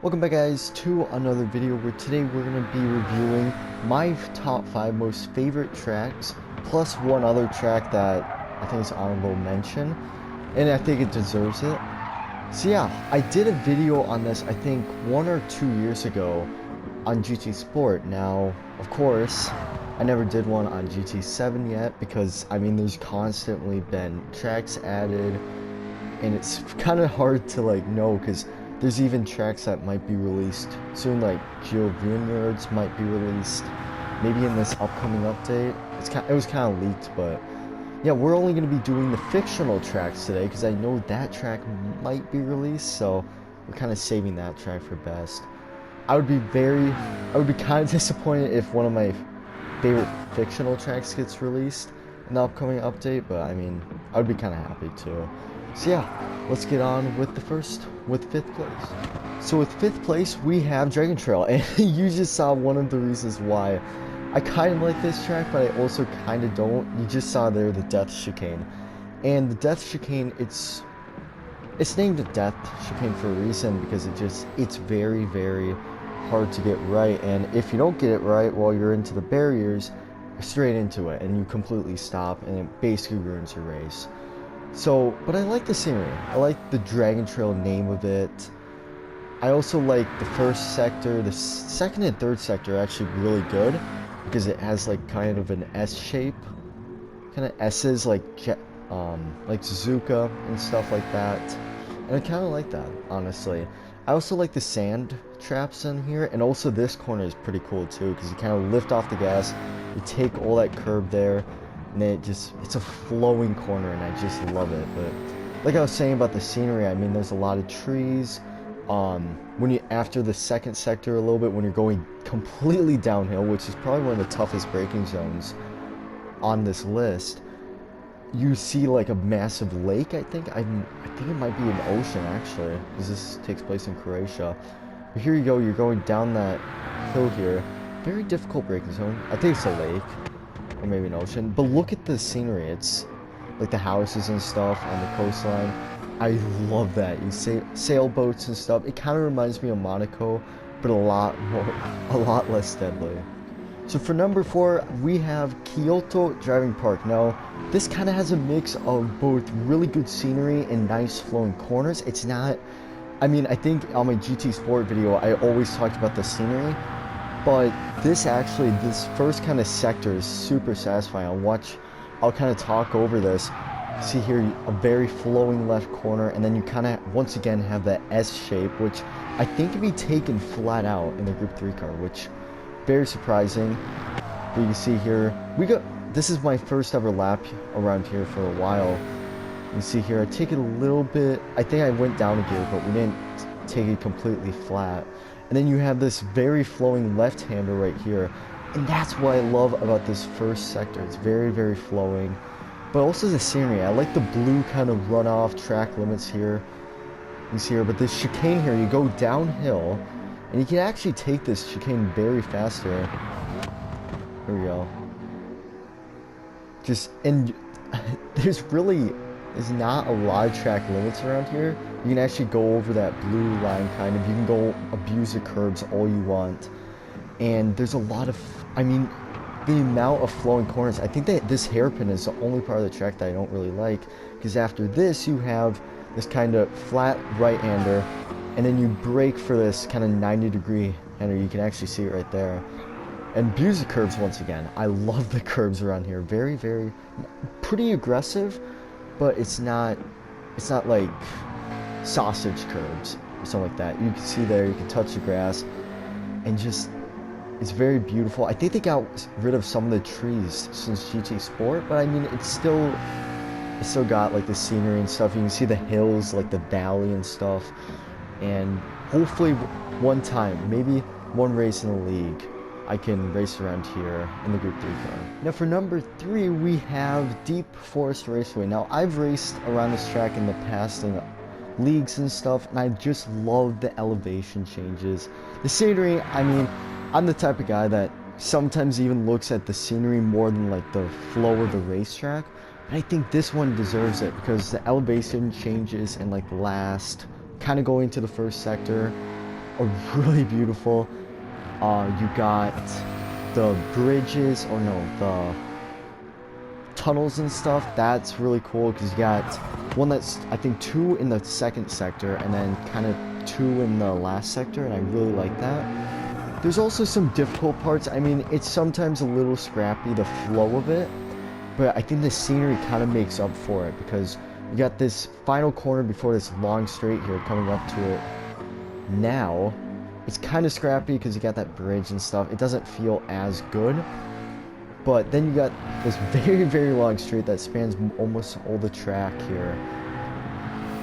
Welcome back guys to another video where today we're going to be reviewing my top 5 most favorite tracks plus one other track that I think is honorable mention and I think it deserves it. So yeah, I did a video on this I think 1 or 2 years ago on GT Sport. Now of course I never did one on GT7 yet because I mean there's constantly been tracks added and it's kind of hard to know because there's even tracks that might be released soon, like Vineyards might be released maybe in this upcoming update. It was kind of leaked, but yeah, we're only going to be doing the fictional tracks today because I know that track might be released, so we're kind of saving that track for best. I would be kind of disappointed if one of my favorite fictional tracks gets released in the upcoming update, but I mean, I would be kind of happy too. So yeah, let's get on with fifth place. So with fifth place, we have Dragon Trail, and you just saw one of the reasons why I kind of like this track, but I also kind of don't. You just saw there the Death Chicane, and the Death Chicane, it's named a Death Chicane for a reason because it's very, very hard to get right, and if you don't get it right while you're into the barriers, you're straight into it, and you completely stop, and it basically ruins your race. So, but I like the scenery. I like the Dragon Trail name of it. I also like the first sector. The second and third sector are actually really good because it has kind of an S shape, kind of S's like Suzuka and stuff like that. And I kind of like that, honestly. I also like the sand traps in here, and also this corner is pretty cool too because you kind of lift off the gas, you take all that curb there. And it's a flowing corner and I just love it. But like I was saying about the scenery, I mean there's a lot of trees. After the second sector a little bit, when you're going completely downhill, which is probably one of the toughest braking zones on this list, you see like a massive lake. I think it might be an ocean actually, because this takes place in Croatia. But here you go, you're going down that hill here. Very difficult braking zone. I think it's a lake. Or maybe an ocean, but look at the scenery. It's like the houses and stuff on the coastline. I love that. You see sailboats and stuff. It kind of reminds me of Monaco, but a lot less deadly. So for number 4, we have Kyoto Driving Park. Now, this kind of has a mix of both really good scenery and nice flowing corners. It's not, I mean, I think on my GT Sport video, I always talked about the scenery. But this first kind of sector is super satisfying. I'll kind of talk over this. See here, a very flowing left corner, and then you kind of, once again, have that S shape, which I think can be taken flat out in the Group 3 car, which, very surprising. But you can see here, this is my first ever lap around here for a while. You see here, I take it a little bit, I think I went down a gear, but we didn't take it completely flat. And then you have this very flowing left-hander right here. And that's what I love about this first sector. It's very, very flowing. But also the scenery. I like the blue kind of runoff track limits here. You see here, but this chicane here, you go downhill. And you can actually take this chicane very fast here. Here we go. And there's not a lot of track limits around here. You can actually go over that blue line kind of. You can go abuse the curbs all you want. And there's a lot of, I mean, the amount of flowing corners. I think that this hairpin is the only part of the track that I don't really like. Because after this, you have this kind of flat right-hander. And then you brake for this kind of 90-degree hander. You can actually see it right there. And abuse the curbs once again. I love the curbs around here. Very, very, pretty aggressive. But it's not like sausage curbs or something like that. You can see there, you can touch the grass, and it's very beautiful. I think they got rid of some of the trees since GT Sport, but I mean it's still got like the scenery and stuff. You can see the hills, like the valley and stuff, and hopefully one time, maybe one race in the league, I can race around here in the Group 3 car. Now for number 3, we have Deep Forest Raceway. Now I've raced around this track in the past in leagues and stuff, and I just love the elevation changes. The scenery, I mean, I'm the type of guy that sometimes even looks at the scenery more than like the flow of the racetrack. But I think this one deserves it because the elevation changes in like the last, kind of going to the first sector. are really beautiful. You got the bridges, or no, the tunnels and stuff. That's really cool because you got one that's, I think, 2 in the second sector and then kind of 2 in the last sector, and I really like that. There's also some difficult parts. I mean, it's sometimes a little scrappy, the flow of it, but I think the scenery kind of makes up for it because you got this final corner before this long straight here coming up to it. Now, it's kind of scrappy because you got that bridge and stuff. It doesn't feel as good. But then you got this very, very long straight that spans almost all the track here.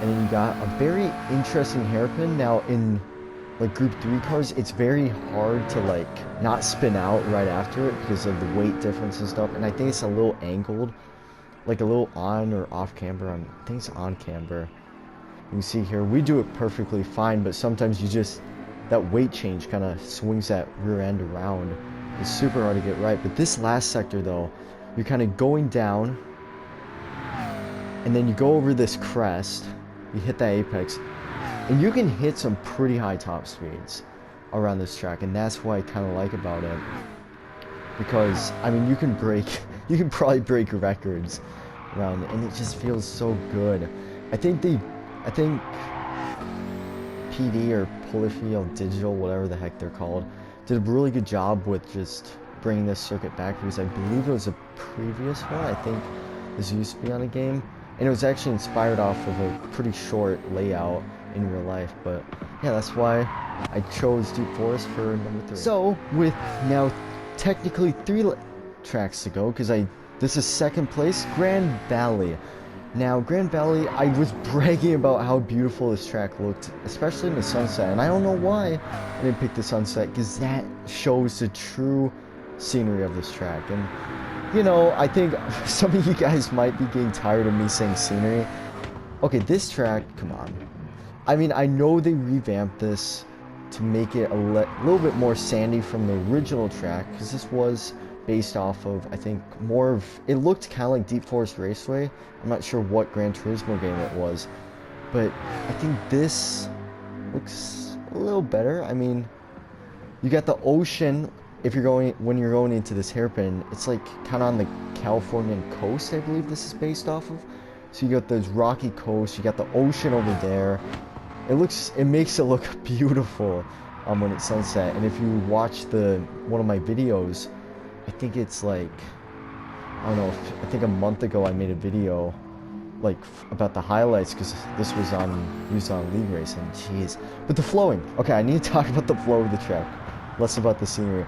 And then you got a very interesting hairpin. Now in like Group 3 cars, it's very hard to like not spin out right after it because of the weight difference and stuff. And I think it's a little angled, like a little on or off camber. I think it's on camber. You can see here, we do it perfectly fine, but sometimes you just, that weight change kind of swings that rear end around. It's super hard to get right. But this last sector though, you're kind of going down and then you go over this crest, you hit that apex, and you can hit some pretty high top speeds around this track, and that's what I kind of like about it. Because, I mean, you can probably break records around it, and it just feels so good. I think PD or Polyfield Digital, whatever the heck they're called, did a really good job with just bringing this circuit back, because I believe it was a previous one. I think this used to be on a game, and it was actually inspired off of a pretty short layout in real life. But yeah, that's why I chose Deep Forest for number 3. So with now technically 3 tracks to go, because this is second place, Grand Valley. Now, Grand Valley, I was bragging about how beautiful this track looked, especially in the sunset, and I don't know why I didn't pick the sunset, because that shows the true scenery of this track. And, you know, I think some of you guys might be getting tired of me saying scenery. Okay, this track, come on. I mean, I know they revamped this to make it a little bit more sandy from the original track, because this was based off of, I think, more of, it looked kind of like Deep Forest Raceway. I'm not sure what Gran Turismo game it was, but I think this looks a little better. I mean, you got the ocean when you're going into this hairpin. It's like kind of on the Californian coast, I believe this is based off of. So you got those rocky coasts, you got the ocean over there. It makes it look beautiful when it's sunset. And if you watch one of my videos, I think it's like, I don't know, I think a month ago I made a video like about the highlights, because this was used on League Racing. Jeez. But the flowing. Okay, I need to talk about the flow of the track, less about the scenery.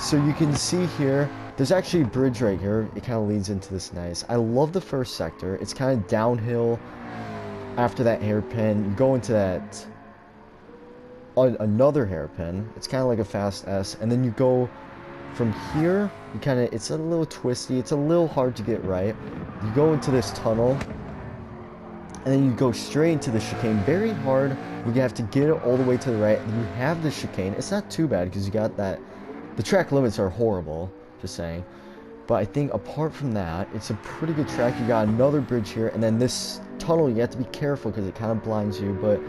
So you can see here, there's actually a bridge right here. It kind of leads into this nice. I love the first sector. It's kind of downhill after that hairpin. You go into that another hairpin. It's kind of like a fast S, and then you go from here, it's a little twisty, it's a little hard to get right. You go into this tunnel, and then you go straight into the chicane. Very hard. You have to get it all the way to the right. You have the chicane. It's not too bad, because you got that. The track limits are horrible, just saying. But I think apart from that, it's a pretty good track. You got another bridge here, and then this tunnel, you have to be careful because it kind of blinds you, but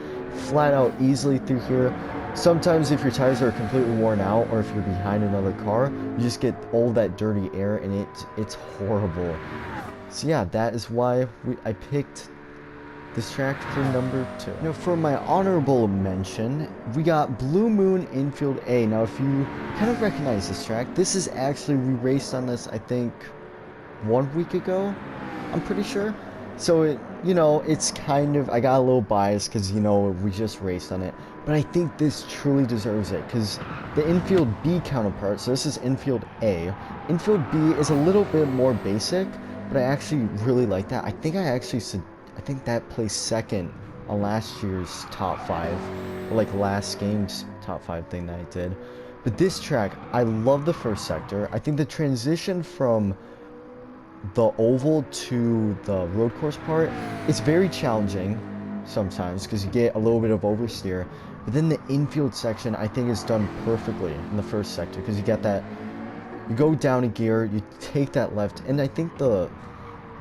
flat out easily through here. Sometimes if your tires are completely worn out, or if you're behind another car, you just get all that dirty air, and it's horrible. So yeah, that is why I picked this track for number 2. Now for my honorable mention, we got Blue Moon Infield A. Now if you kind of recognize this track, this is actually, we raced on this I think 1 week ago, I'm pretty sure. So it's kind of, I got a little biased because, we just raced on it. But I think this truly deserves it, because the Infield B counterpart, so this is Infield A. Infield B is a little bit more basic, but I actually really like that. I think that placed second on last year's top 5, or like last game's top 5 thing that I did. But this track, I love the first sector. I think the transition from the oval to the road course part, it's very challenging sometimes because you get a little bit of oversteer. But then the infield section, I think, is done perfectly in the first sector, because you get that, you go down a gear, you take that left, and I think the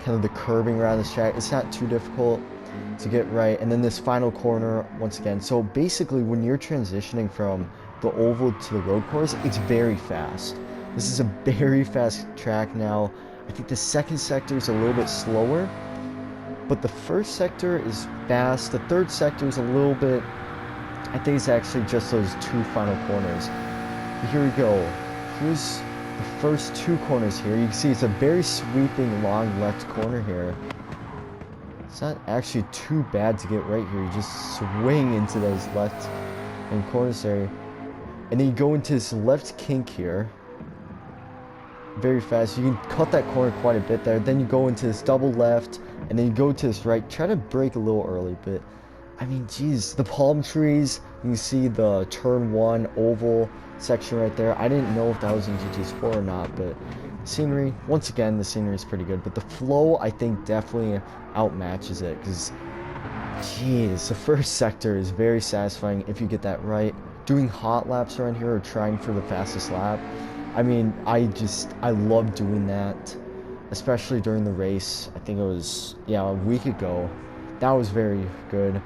kind of the curving around this track, it's not too difficult. to get right. And then this final corner, once again. So basically, when you're transitioning from the oval to the road course, it's very fast. This is a very fast track now. I think the second sector is a little bit slower, but the first sector is fast. The third sector is a little bit, I think it's actually just those two final corners. But here we go. Here's the first two corners here. You can see it's a very sweeping, long left corner here. It's not actually too bad to get right here. You just swing into those left and corners there. And then you go into this left kink here. Very fast. You can cut that corner quite a bit there. Then you go into this double left, and then you go to this right. Try to brake a little early, but I mean, geez, the palm trees. You can see the turn 1 oval section right there. I didn't know if that was in GT4 or not, but scenery, once again, the scenery is pretty good. But the flow, I think, definitely outmatches it, because, geez, the first sector is very satisfying if you get that right. Doing hot laps around here or trying for the fastest lap. I mean, I love doing that, especially during the race. I think it was, yeah, a week ago. That was very good.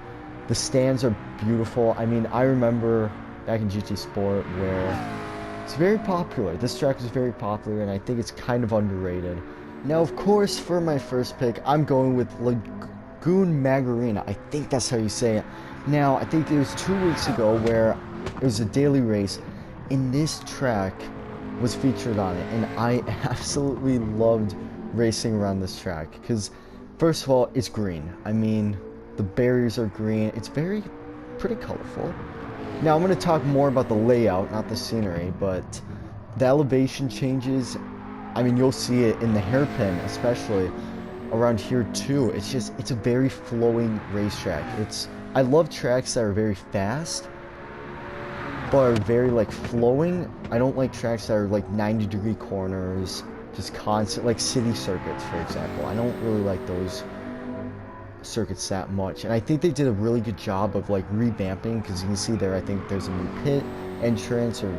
The stands are beautiful. I mean, I remember back in GT Sport where it's very popular. This track is very popular, and I think it's kind of underrated. Now, of course, for my first pick, I'm going with Lagoon Margarina. I think that's how you say it. Now, I think it was 2 weeks ago where it was a daily race, and this track was featured on it, and I absolutely loved racing around this track because, first of all, it's green. I mean, the barriers are green. It's pretty colorful. Now, I'm going to talk more about the layout, not the scenery, but the elevation changes. I mean, you'll see it in the hairpin, especially around here too. It's a very flowing racetrack. I love tracks that are very fast, but are very like flowing. I don't like tracks that are like 90-degree corners, just constant, like city circuits, for example. I don't really like those circuits that much, and I think they did a really good job of like revamping, because you can see there, I think there's a new pit entrance or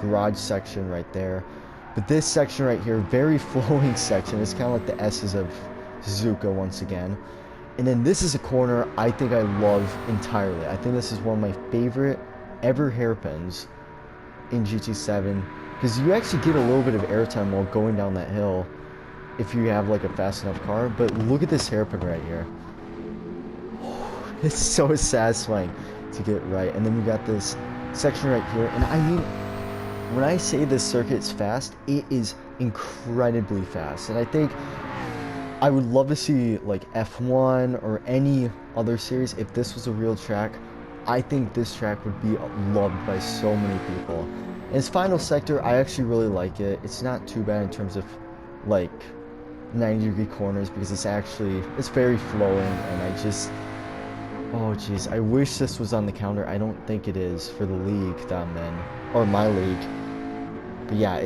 garage section right there. But this section right here, very flowing section. It's kind of like the S's of Suzuka once again. And then this is a corner I think I love entirely. I think this is one of my favorite ever hairpins in GT7, because you actually get a little bit of airtime while going down that hill if you have like a fast enough car. But look at this hairpin right here. It's so satisfying to get right. And then you got this section right here, and I mean, when I say this circuit's fast, it is incredibly fast. And I think I would love to see like F1 or any other series, if this was a real track, I think this track would be loved by so many people. And its final sector, I actually really like it. It's not too bad in terms of like 90-degree corners, because it's very flowing, and oh geez, I wish this was on the counter. I don't think it is for the league that I'm in, or my league. But yeah,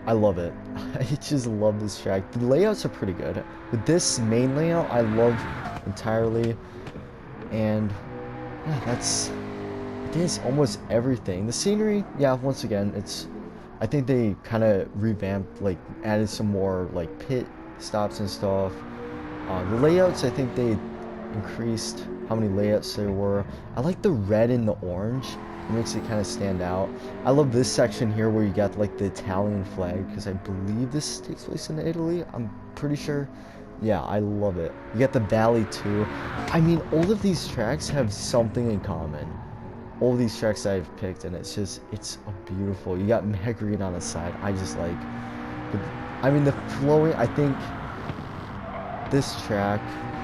I love it. I just love this track. The layouts are pretty good. With this main layout, I love entirely. And yeah, it is almost everything. The scenery, yeah, once again, I think they kind of revamped, like added some more like pit stops and stuff. The layouts, I think they increased how many layouts there were. I like the red and the orange. It makes it kind of stand out. I love this section here where you got like the Italian flag, because I believe this takes place in Italy. I'm pretty sure. Yeah, I love it. You got the valley too. I mean, all of these tracks have something in common. All of these tracks that I've picked, and it's a beautiful. You got Margarita on the side. I just like, but, I mean, the flowing, I think this track,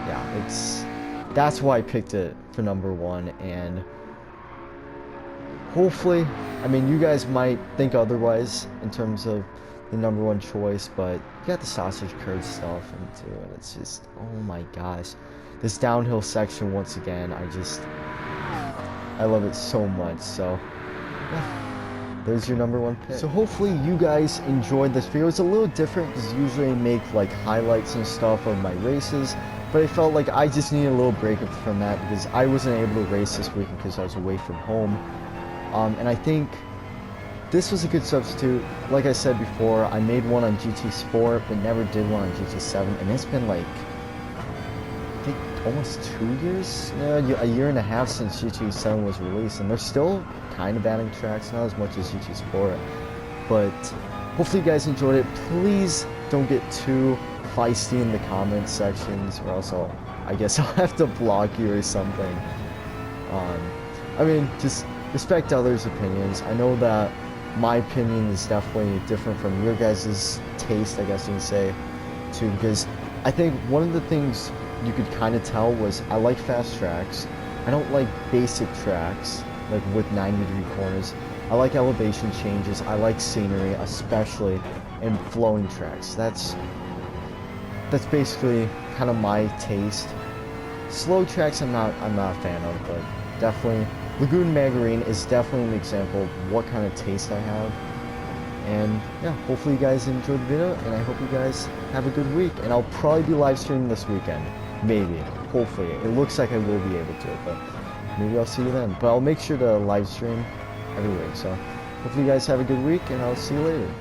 yeah, that's why I picked it for number 1. And hopefully, I mean, you guys might think otherwise in terms of the number 1 choice, but you got the sausage curd stuff too, and it's just, oh my gosh, this downhill section once again, I love it so much. So yeah, there's your number 1 pick. So hopefully you guys enjoyed this video. It's a little different because usually I make like highlights and stuff of my races, but I felt like I just needed a little break from that because I wasn't able to race this weekend because I was away from home. And I think this was a good substitute. Like I said before, I made one on GT Sport, but never did one on GT7, and it's been like think almost 2 years, no, a year and a half since GT 7 was released, and they're still kind of adding tracks, not as much as GT Sport. But hopefully you guys enjoyed it. Please don't get too feisty in the comment sections, or else I guess I'll have to block you or something. I mean, just respect others' opinions. I know that my opinion is definitely different from your guys' taste, I guess you can say, too, because I think one of the things you could kind of tell was I like fast tracks. I don't like basic tracks, like with 90-degree corners. I like elevation changes. I like scenery, especially, and flowing tracks. That's basically kind of my taste. Slow tracks I'm not a fan of, but definitely Lagoon Margarine is definitely an example of what kind of taste I have. And yeah, hopefully you guys enjoyed the video, and I hope you guys have a good week. And I'll probably be live streaming this weekend. Maybe. Hopefully. It looks like I will be able to, but maybe I'll see you then. But I'll make sure to live stream every week. So hopefully you guys have a good week, and I'll see you later.